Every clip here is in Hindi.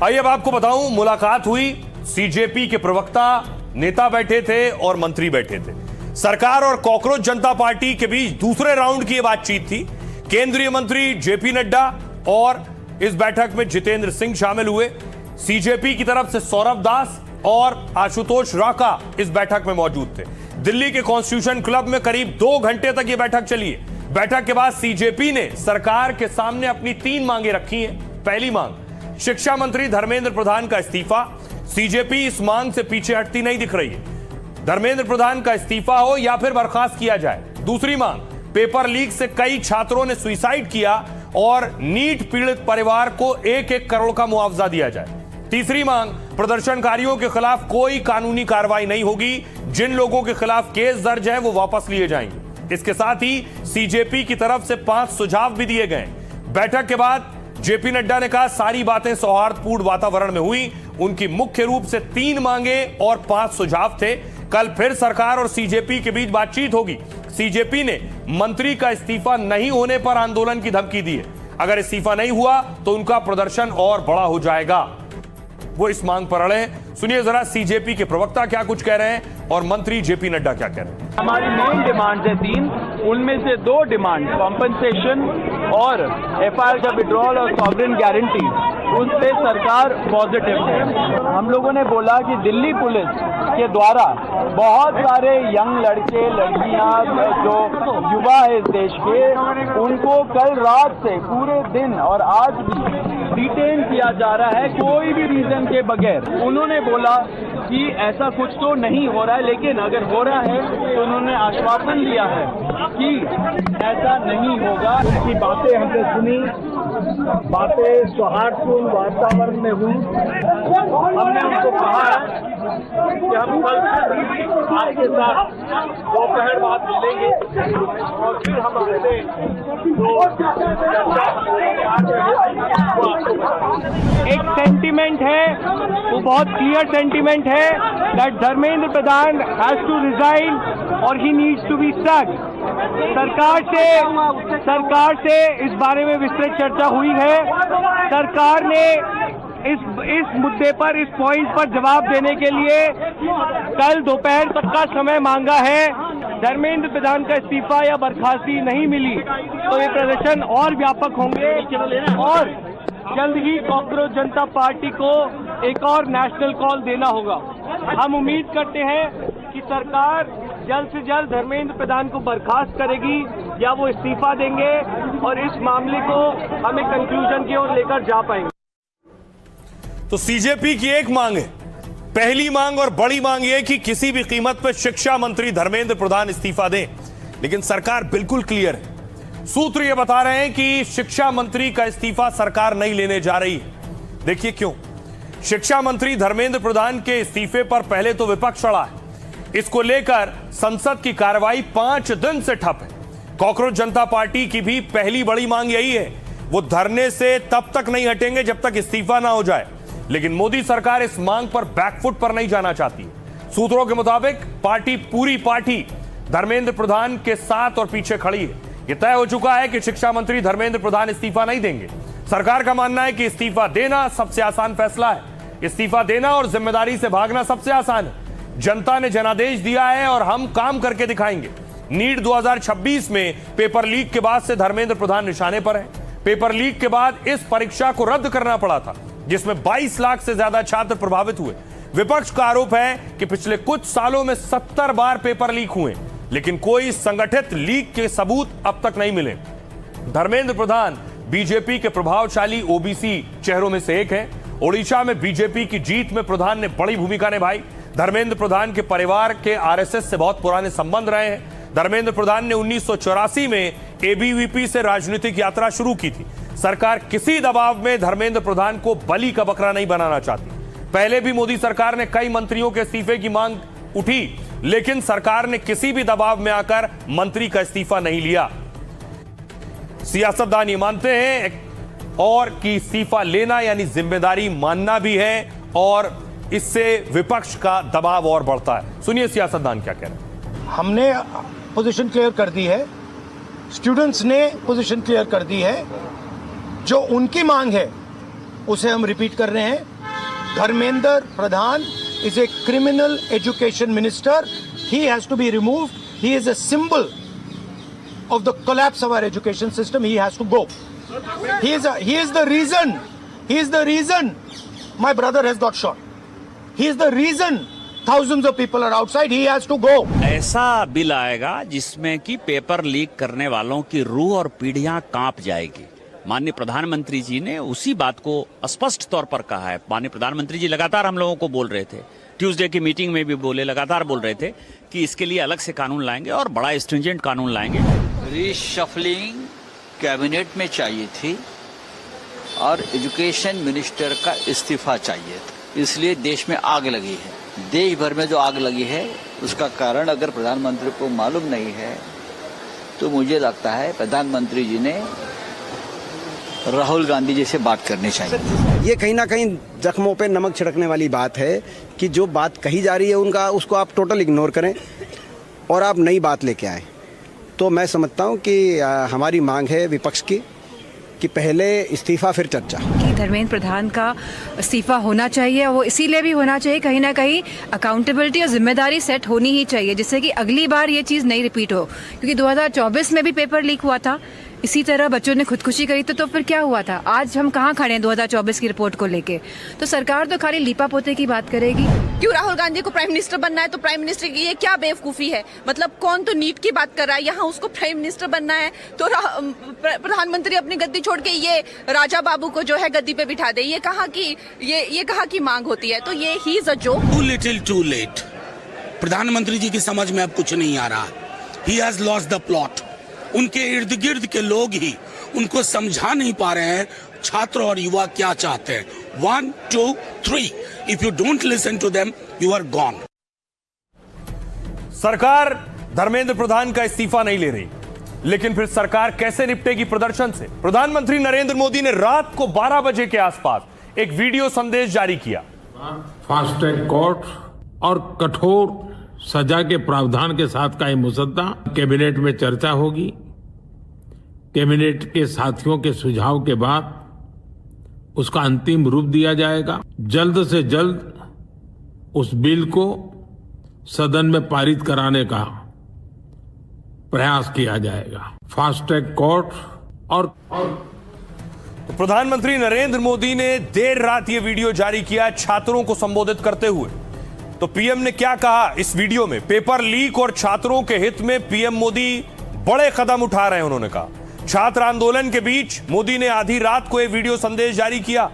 आइए अब आपको बताऊं, मुलाकात हुई, सीजेपी के प्रवक्ता, नेता बैठे थे और मंत्री बैठे थे। सरकार और कॉकरोच जनता पार्टी के बीच दूसरे राउंड की यह बातचीत थी। केंद्रीय मंत्री जेपी नड्डा और इस बैठक में जितेंद्र सिंह शामिल हुए। सीजेपी की तरफ से सौरभ दास और आशुतोष राका इस बैठक में मौजूद थे। दिल्ली के कॉन्स्टिट्यूशन क्लब में करीब 2 घंटे तक यह बैठक चली है। बैठक के बाद सीजेपी ने सरकार के सामने अपनी 3 मांगे रखी हैं। पहली मांग, शिक्षा मंत्री धर्मेंद्र प्रधान का इस्तीफा। सीजेपी इस मांग से पीछे हटती नहीं दिख रही है। धर्मेंद्र प्रधान का इस्तीफा हो या फिर बर्खास्त किया जाए। दूसरी मांग, पेपर लीक से कई छात्रों ने सुसाइड किया और नीट पीड़ित परिवार को 1-1 करोड़ का मुआवजा दिया जाए। तीसरी मांग, प्रदर्शनकारियों के खिलाफ कोई कानूनी कार्रवाई नहीं होगी। जिन लोगों के खिलाफ केस दर्ज है वो वापस लिए जाएंगे। इसके साथ ही सीजेपी की तरफ से 5 सुझाव भी दिए गए। बैठक के बाद जेपी नड्डा ने कहा, सारी बातें सौहार्दपूर्ण वातावरण में हुई। उनकी मुख्य रूप से 3 मांगे और 5 सुझाव थे। कल फिर सरकार और सीजेपी के बीच बातचीत होगी। सीजेपी ने मंत्री का इस्तीफा नहीं होने पर आंदोलन की धमकी दी है। अगर इस्तीफा नहीं हुआ तो उनका प्रदर्शन और बड़ा हो जाएगा। वो इस मांग पर अड़े हैं। सुनिए जरा सीजेपी के प्रवक्ता क्या कुछ कह रहे हैं और मंत्री जेपी नड्डा क्या कह रहे हैं। हमारी मेन डिमांड है 3, उनमें से 2 डिमांड, कॉम्पनसेशन और एफआईआर का विड्रॉल और सॉवरेन गारंटी, उस पे सरकार पॉजिटिव है। हम लोगों ने बोला कि दिल्ली पुलिस के द्वारा बहुत सारे यंग लड़के लड़कियां जो युवा है इस देश के, उनको कल रात से पूरे दिन और आज भी डिटेन किया जा रहा है कोई भी रीजन के बगैर। उन्होंने बोला कि ऐसा कुछ तो नहीं हो रहा है, लेकिन अगर हो रहा है तो उन्होंने आश्वासन दिया है कि ऐसा नहीं होगा। उनकी बातें हमने सुनी, बातें सौहार्दपूर्ण वातावरण में हुई। हमने उनको कहा कि हम कल आपके साथ दोपहर बाद मिलेंगे और फिर हम अपने एक सेंटीमेंट है, वो बहुत क्लियर सेंटीमेंट है that Dharmendra Pradhan has to resign और he needs to be sacked. सरकार से इस बारे में विस्तृत चर्चा हुई है। सरकार ने इस मुद्दे पर, इस पॉइंट पर जवाब देने के लिए कल दोपहर तक का समय मांगा है। धर्मेंद्र प्रधान का इस्तीफा या बर्खास्ती नहीं मिली तो ये प्रदर्शन और व्यापक होंगे और जल्द ही कॉकरोच जनता पार्टी को एक और नेशनल कॉल देना होगा। हम उम्मीद करते हैं कि सरकार जल्द से जल्द धर्मेंद्र प्रधान को बर्खास्त करेगी या वो इस्तीफा देंगे और इस मामले को हम एक कंक्लूजन की ओर लेकर जा पाएंगे। तो सीजेपी की एक मांग है, पहली मांग और बड़ी मांग यह कि किसी भी कीमत पर शिक्षा मंत्री धर्मेंद्र प्रधान इस्तीफा दें। लेकिन सरकार बिल्कुल क्लियर है। सूत्र यह बता रहे हैं कि शिक्षा मंत्री का इस्तीफा सरकार नहीं लेने जा रही है। देखिए क्यों। शिक्षा मंत्री धर्मेंद्र प्रधान के इस्तीफे पर पहले तो विपक्ष अड़ा है। इसको लेकर संसद की कार्रवाई 5 दिन से ठप है। कॉकरोच जनता पार्टी की भी पहली बड़ी मांग यही है। वो धरने से तब तक नहीं हटेंगे जब तक इस्तीफा ना हो जाए। लेकिन मोदी सरकार इस मांग पर बैकफुट पर नहीं जाना चाहती। सूत्रों के मुताबिक पूरी पार्टी धर्मेंद्र प्रधान के साथ और पीछे खड़ी है। यह तय हो चुका है कि शिक्षा मंत्री धर्मेंद्र प्रधान इस्तीफा नहीं देंगे। सरकार का मानना है कि इस्तीफा देना सबसे आसान फैसला है। इस्तीफा देना और जिम्मेदारी से भागना सबसे आसान है। जनता ने जनादेश दिया है और हम काम करके दिखाएंगे। नीट 2026 में पेपर लीक के बाद से धर्मेंद्र प्रधान निशाने पर है। पेपर लीक के बाद इस परीक्षा को रद्द करना पड़ा था, जिसमें 22 लाख से ज्यादा छात्र प्रभावित हुए। विपक्ष का आरोप है कि पिछले कुछ सालों में 70 बार पेपर लीक हुए, लेकिन कोई संगठित लीक के सबूत अब तक नहीं मिले। धर्मेंद्र प्रधान बीजेपी के प्रभावशाली ओबीसी चेहरों में से एक है। ओडिशा में बीजेपी की जीत में प्रधान ने बड़ी भूमिका निभाई। धर्मेंद्र प्रधान के परिवार के आरएसएस से बहुत पुराने संबंध रहे हैं। धर्मेंद्र प्रधान ने 1984 में एबीवीपी से राजनीतिक यात्रा शुरू की थी। सरकार किसी दबाव में धर्मेंद्र प्रधान को बलि का बकरा नहीं बनाना चाहती। पहले भी मोदी सरकार ने कई मंत्रियों के इस्तीफे की मांग उठी, लेकिन सरकार ने किसी भी दबाव में आकर मंत्री का इस्तीफा नहीं लिया। सियासतदान ये मानते हैं और कि इस्तीफा लेना यानी जिम्मेदारी मानना भी है और इससे विपक्ष का दबाव और बढ़ता है। सुनिए सियासतदान क्या कह रहे हैं। हमने पोजीशन क्लियर कर दी है, स्टूडेंट्स ने पोजीशन क्लियर कर दी है। जो उनकी मांग है उसे हम रिपीट कर रहे हैं। Dharmendra Pradhan is a criminal education minister. He has to be removed. He is a symbol of the collapse of our education system. He has to go. He is the reason. He is the reason my brother has got shot. He is the reason thousands of people are outside. He has to go. ऐसा बिल आएगा जिसमें कि पेपर लीक करने वालों की रूह और पीढ़ियां कांप जाएगी। माननीय प्रधानमंत्री जी ने उसी बात को स्पष्ट तौर पर कहा है। माननीय प्रधानमंत्री जी लगातार हम लोगों को बोल रहे थे, ट्यूसडे की मीटिंग में भी बोले, लगातार बोल रहे थे कि इसके लिए अलग से कानून लाएंगे और बड़ा स्ट्रिंजेंट कानून लाएंगे। रीशफलिंग कैबिनेट में चाहिए थी और एजुकेशन मिनिस्टर का इस्तीफा चाहिए था। इसलिए देश में आग लगी है। देश भर में जो आग लगी है उसका कारण अगर प्रधानमंत्री को मालूम नहीं है तो मुझे लगता है प्रधानमंत्री जी ने राहुल गांधी जी से बात करनी चाहिए। ये कहीं ना कहीं जख्मों पे नमक छिड़कने वाली बात है कि जो बात कही जा रही है उनका उसको आप टोटल इग्नोर करें और आप नई बात लेके आएँ। तो मैं समझता हूँ कि हमारी मांग है विपक्ष की कि पहले इस्तीफा फिर चर्चा। कि धर्मेंद्र प्रधान का इस्तीफा होना चाहिए, वो इसीलिए भी होना चाहिए कहीं ना कहीं अकाउंटेबिलिटी और जिम्मेदारी सेट होनी ही चाहिए, जिससे कि अगली बार ये चीज़ नहीं रिपीट हो। क्योंकि 2024 में भी पेपर लीक हुआ था, इसी तरह बच्चों ने खुदकुशी करी तो फिर क्या हुआ था? आज हम कहाँ खड़े हैं 2024 की रिपोर्ट को लेके? तो सरकार तो खाली लीपा पोते की बात करेगी। क्यों राहुल गांधी को प्राइम मिनिस्टर बनना है तो प्राइम मिनिस्टर की ये क्या बेवकूफ़ी है? मतलब कौन तो नीट की बात कर रहा है, यहाँ उसको प्राइम मिनिस्टर बनना है तो प्रधानमंत्री अपनी गद्दी छोड़ के ये राजा बाबू को जो है गद्दी पे बिठा दे। ये कहा की मांग होती है? तो ये he is a joke. Too little too late. प्रधानमंत्री जी की समझ में अब कुछ नहीं आ रहा। He has lost the plot. उनके इर्द गिर्द के लोग ही उनको समझा नहीं पा रहे हैं छात्र और युवा क्या चाहते हैं। 1, 2, 3 if you don't listen to them you are gone. सरकार धर्मेंद्र प्रधान का इस्तीफा नहीं ले रही, लेकिन फिर सरकार कैसे निपटेगी प्रदर्शन से? प्रधानमंत्री नरेंद्र मोदी ने रात को 12 बजे के आसपास एक वीडियो संदेश जारी किया। फास्ट ट्रैक कोर्ट और कठोर सजा के प्रावधान के साथ का ये मुसद्दा कैबिनेट में चर्चा होगी। कैबिनेट के साथियों के सुझाव के बाद उसका अंतिम रूप दिया जाएगा। जल्द से जल्द उस बिल को सदन में पारित कराने का प्रयास किया जाएगा। फास्ट ट्रैक कोर्ट और तो प्रधानमंत्री नरेंद्र मोदी ने देर रात यह वीडियो जारी किया छात्रों को संबोधित करते हुए। तो पीएम ने क्या कहा इस वीडियो में? पेपर लीक और छात्रों के हित में पीएम मोदी बड़े कदम उठा रहे हैं। उन्होंने कहा छात्र आंदोलन के बीच मोदी ने आधी रात को यह वीडियो संदेश जारी किया।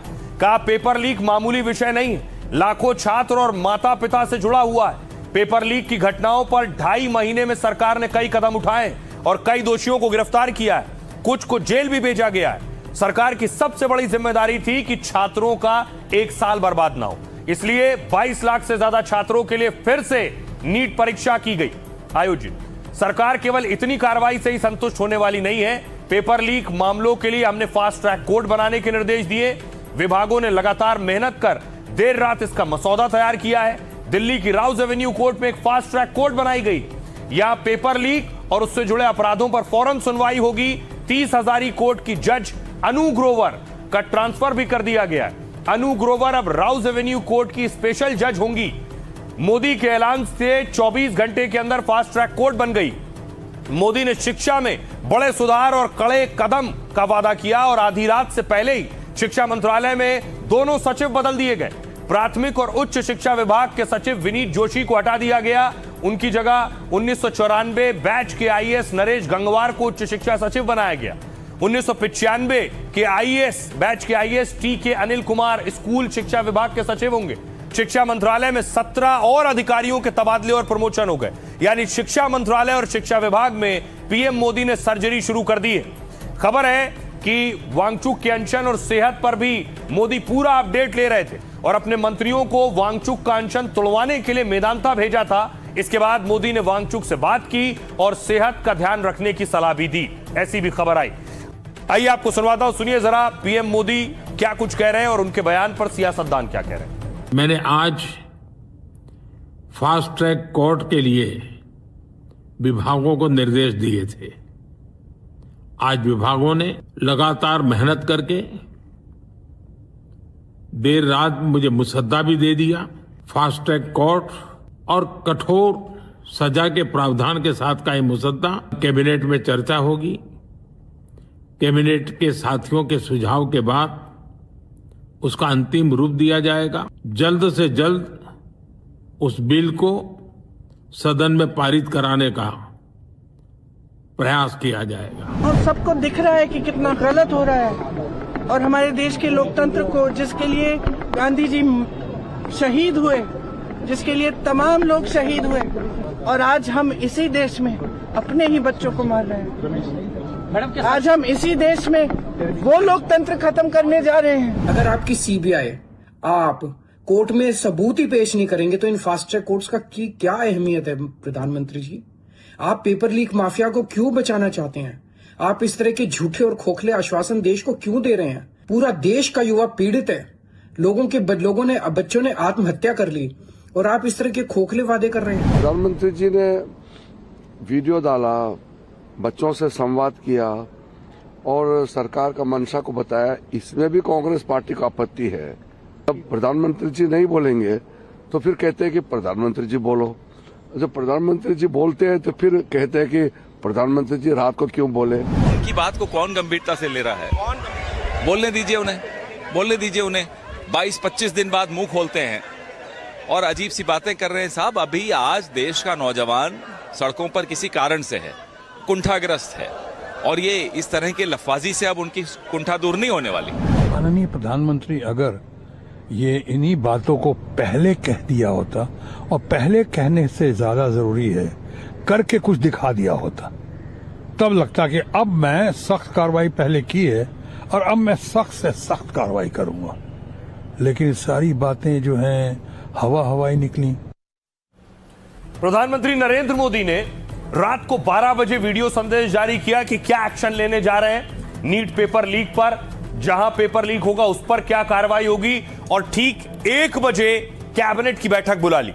कहा पेपर लीक मामूली विषय नहीं है, लाखों छात्र और माता पिता से जुड़ा हुआ है। पेपर लीक की घटनाओं पर 2.5 महीने में सरकार ने कई कदम उठाए और कई दोषियों को गिरफ्तार किया है, कुछ को जेल भी भेजा गया है। सरकार की सबसे बड़ी जिम्मेदारी थी कि छात्रों का 1 साल बर्बाद ना हो, इसलिए 22 लाख से ज्यादा छात्रों के लिए फिर से नीट परीक्षा की गई आयोजित। सरकार केवल इतनी कार्रवाई से ही संतुष्ट होने वाली नहीं है। पेपर लीक मामलों के लिए हमने फास्ट ट्रैक कोर्ट बनाने के निर्देश दिए। विभागों ने लगातार मेहनत कर देर रात इसका मसौदा तैयार किया है। दिल्ली की राउज एवेन्यू कोर्ट में एक फास्ट ट्रैक कोर्ट बनाई गई। यहां पेपर लीक और उससे जुड़े अपराधों पर फौरन सुनवाई होगी। 30 हजारी कोर्ट की जज अनु ग्रोवर का ट्रांसफर भी कर दिया गया है। अनु ग्रोवर अब राउज एवेन्यू कोर्ट की स्पेशल जज होंगी। मोदी के ऐलान से 24 घंटे के अंदर फास्ट ट्रैक कोर्ट बन गई। मोदी ने शिक्षा में बड़े सुधार और कड़े कदम का वादा किया और आधी रात से पहले ही शिक्षा मंत्रालय में दोनों सचिव बदल दिए गए। प्राथमिक और उच्च शिक्षा विभाग के सचिव विनीत जोशी को हटा दिया गया। उनकी जगह 1994 बैच के आईएएस नरेश गंगवार को उच्च शिक्षा सचिव बनाया गया। 1995 के आईएएस बैच के IAS TK. Anil Kumar school शिक्षा विभाग के सचिव होंगे। शिक्षा मंत्रालय में 17 और अधिकारियों के तबादले और प्रमोशन हो गए। यानी शिक्षा मंत्रालय और शिक्षा विभाग में पीएम मोदी ने सर्जरी शुरू कर दी है। खबर है कि वांगचुक के अनशन और सेहत पर भी मोदी पूरा अपडेट ले रहे थे और अपने मंत्रियों को वांगचुक का अनशन तोड़वाने के लिए मेदांता भेजा था। इसके बाद मोदी ने वांगचुक से बात की और सेहत का ध्यान रखने की सलाह भी दी, ऐसी भी खबर आई। आइए आपको सुनवाता हूं, सुनिए जरा पीएम मोदी क्या कुछ कह रहे हैं और उनके बयान पर सियासतदान क्या कह रहे हैं। मैंने आज फास्ट ट्रैक कोर्ट के लिए विभागों को निर्देश दिए थे। आज विभागों ने लगातार मेहनत करके देर रात मुझे मुसद्दा भी दे दिया। फास्ट ट्रैक कोर्ट और कठोर सजा के प्रावधान के साथ का ये मुसद्दा कैबिनेट में चर्चा होगी। कैबिनेट के साथियों के सुझाव के बाद उसका अंतिम रूप दिया जाएगा। जल्द से जल्द उस बिल को सदन में पारित कराने का प्रयास किया जाएगा। और सबको दिख रहा है कि कितना गलत हो रहा है और हमारे देश के लोकतंत्र को, जिसके लिए गांधी जी शहीद हुए, जिसके लिए तमाम लोग शहीद हुए, और आज हम इसी देश में अपने ही बच्चों को मार रहे हैं। आज हम इसी देश में वो लोकतंत्र खत्म करने जा रहे हैं। अगर आपकी सीबीआई आप कोर्ट में सबूत ही पेश नहीं करेंगे तो इन फास्ट ट्रैक कोर्ट्स का क्या अहमियत है? प्रधानमंत्री जी, आप पेपर लीक माफिया को क्यों बचाना चाहते हैं? आप इस तरह के झूठे और खोखले आश्वासन देश को क्यों दे रहे हैं? पूरा देश का युवा पीड़ित है, बच्चों ने आत्महत्या कर ली और आप इस तरह के खोखले वादे कर रहे हैं। प्रधानमंत्री जी ने वीडियो डाला, बच्चों से संवाद किया और सरकार का मंशा को बताया। इसमें भी कांग्रेस पार्टी को आपत्ति है। जब प्रधानमंत्री जी नहीं बोलेंगे तो फिर कहते हैं कि प्रधानमंत्री जी बोलो। जब प्रधानमंत्री जी बोलते हैं तो फिर कहते हैं कि प्रधानमंत्री जी रात को क्यों बोले। उनकी बात को कौन गंभीरता से ले रहा है? बोलने दीजिए उन्हें। 22-25 दिन बाद मुंह खोलते हैं और अजीब सी बातें कर रहे हैं। साहब, अभी आज देश का नौजवान सड़कों पर किसी कारण से है, कुंठाग्रस्त है, और ये इस तरह के लफाजी से अब उनकी कुंठा दूर नहीं होने वाली। माननीय प्रधानमंत्री अगर ये इन्हीं बातों को पहले कह दिया होता, और पहले कहने से ज्यादा जरूरी है करके कुछ दिखा दिया होता, तब लगता कि अब मैं सख्त कार्रवाई पहले की है और अब मैं सख्त से सख्त कार्रवाई करूंगा। लेकिन सारी बातें जो हैं हवाई निकली। प्रधानमंत्री नरेंद्र मोदी ने रात को 12 बजे वीडियो संदेश जारी किया कि क्या एक्शन लेने जा रहे हैं नीट पेपर लीक पर। जहां पेपर लीक होगा उस पर क्या कार्रवाई होगी, और ठीक 1 बजे कैबिनेट की बैठक बुला ली।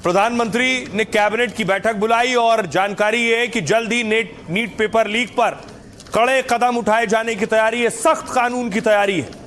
प्रधानमंत्री ने कैबिनेट की बैठक बुलाई और जानकारी यह है कि जल्द ही नीट पेपर लीक पर कड़े कदम उठाए जाने की तैयारी है, सख्त कानून की तैयारी है।